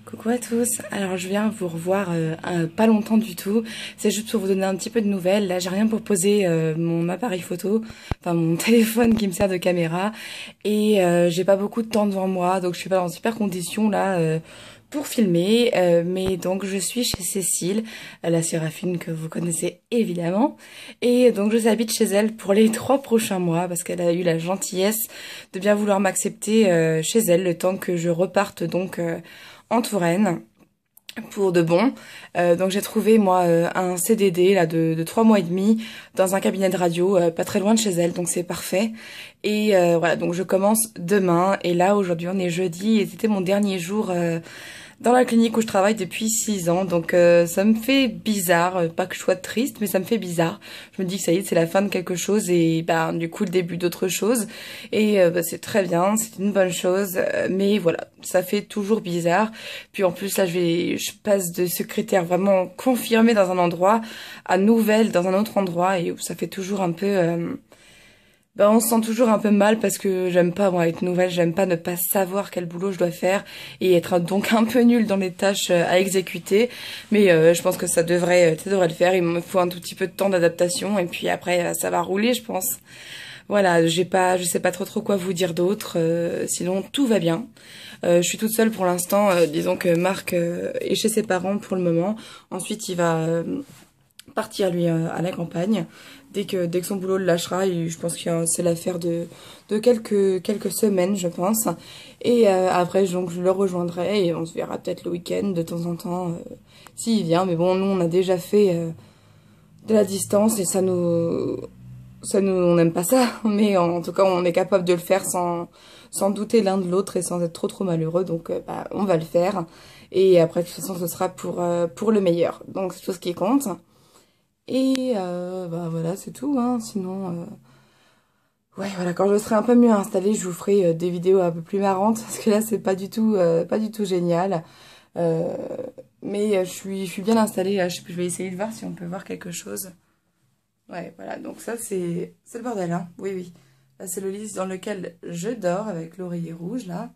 Coucou à tous, alors je viens vous revoir pas longtemps du tout, c'est juste pour vous donner un petit peu de nouvelles. Là j'ai rien pour poser mon appareil photo, enfin mon téléphone qui me sert de caméra, et j'ai pas beaucoup de temps devant moi, donc je suis pas dans super conditions là pour filmer, mais donc je suis chez Cécile, la Séraphine que vous connaissez évidemment, et donc je habite chez elle pour les 3 prochains mois parce qu'elle a eu la gentillesse de bien vouloir m'accepter chez elle le temps que je reparte donc en Touraine pour de bon. Donc j'ai trouvé moi un CDD là de 3 mois et demi dans un cabinet de radio pas très loin de chez elle, donc c'est parfait. Et voilà, donc je commence demain, et là aujourd'hui on est jeudi et c'était mon dernier jour dans la clinique où je travaille depuis 6 ans, donc ça me fait bizarre, pas que je sois triste, mais ça me fait bizarre. Je me dis que ça y est, c'est la fin de quelque chose et bah du coup le début d'autre chose, et bah, c'est très bien, c'est une bonne chose, mais voilà, ça fait toujours bizarre. Puis en plus là je passe de secrétaire vraiment confirmée dans un endroit à nouvelle dans un autre endroit, et ça fait toujours un peu ben, on se sent toujours un peu mal parce que j'aime pas moi être nouvelle, j'aime pas ne pas savoir quel boulot je dois faire et être donc un peu nulle dans les tâches à exécuter. Mais je pense que ça devrait le faire. Il me faut un tout petit peu de temps d'adaptation et puis après ça va rouler, je pense. Voilà, je sais pas trop quoi vous dire d'autre. Sinon tout va bien. Je suis toute seule pour l'instant. Disons que Marc est chez ses parents pour le moment. Ensuite il va partir lui à la campagne dès que son boulot le lâchera, et je pense que c'est l'affaire de quelques semaines, je pense. Et après donc je le rejoindrai et on se verra peut-être le week-end de temps en temps s'il vient. Mais bon, nous on a déjà fait de la distance et on n'aime pas ça, mais en tout cas on est capable de le faire sans douter l'un de l'autre et sans être trop malheureux, donc bah, on va le faire. Et après de toute façon ce sera pour le meilleur, donc c'est tout ce qui compte. Et bah voilà, c'est tout, hein. Sinon, ouais, voilà, quand je serai un peu mieux installée, je vous ferai des vidéos un peu plus marrantes, parce que là, c'est pas du tout génial. Euh, mais je suis bien installée, là. Je vais essayer de voir si on peut voir quelque chose. Ouais, voilà, donc ça, c'est le bordel, hein. Oui, oui. Là, c'est le lit dans lequel je dors, avec l'oreiller rouge, là.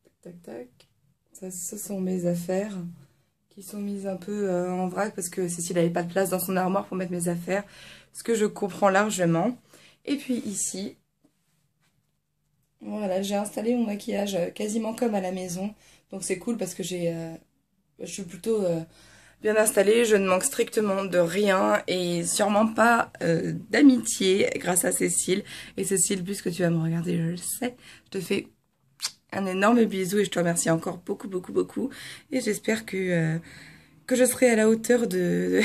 Tac, tac, tac. Ça, ce sont mes affaires qui sont mises un peu en vrac parce que Cécile n'avait pas de place dans son armoire pour mettre mes affaires, ce que je comprends largement. Et puis ici, voilà, j'ai installé mon maquillage quasiment comme à la maison, donc c'est cool parce que je suis plutôt bien installée, je ne manque strictement de rien et sûrement pas d'amitié grâce à Cécile. Et Cécile, puisque tu vas me regarder, je le sais, je te fais un énorme bisou et je te remercie encore beaucoup. Et j'espère que je serai à la hauteur de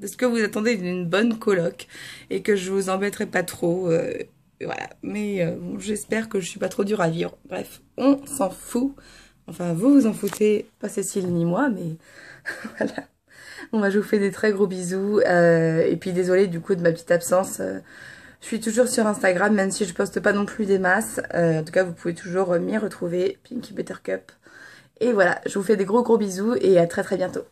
ce que vous attendez d'une bonne coloc et que je vous embêterai pas trop. Voilà. Mais bon, j'espère que je suis pas trop dure à vivre. Bref, on s'en fout. Enfin, vous vous en foutez, pas Cécile ni moi, mais voilà. Bon, bah, je vous fais des très gros bisous. Et puis désolée du coup de ma petite absence. Je suis toujours sur Instagram, même si je poste pas non plus des masses. En tout cas, vous pouvez toujours m'y retrouver, Pinky Buttercup. Et voilà, je vous fais des gros bisous et à très bientôt.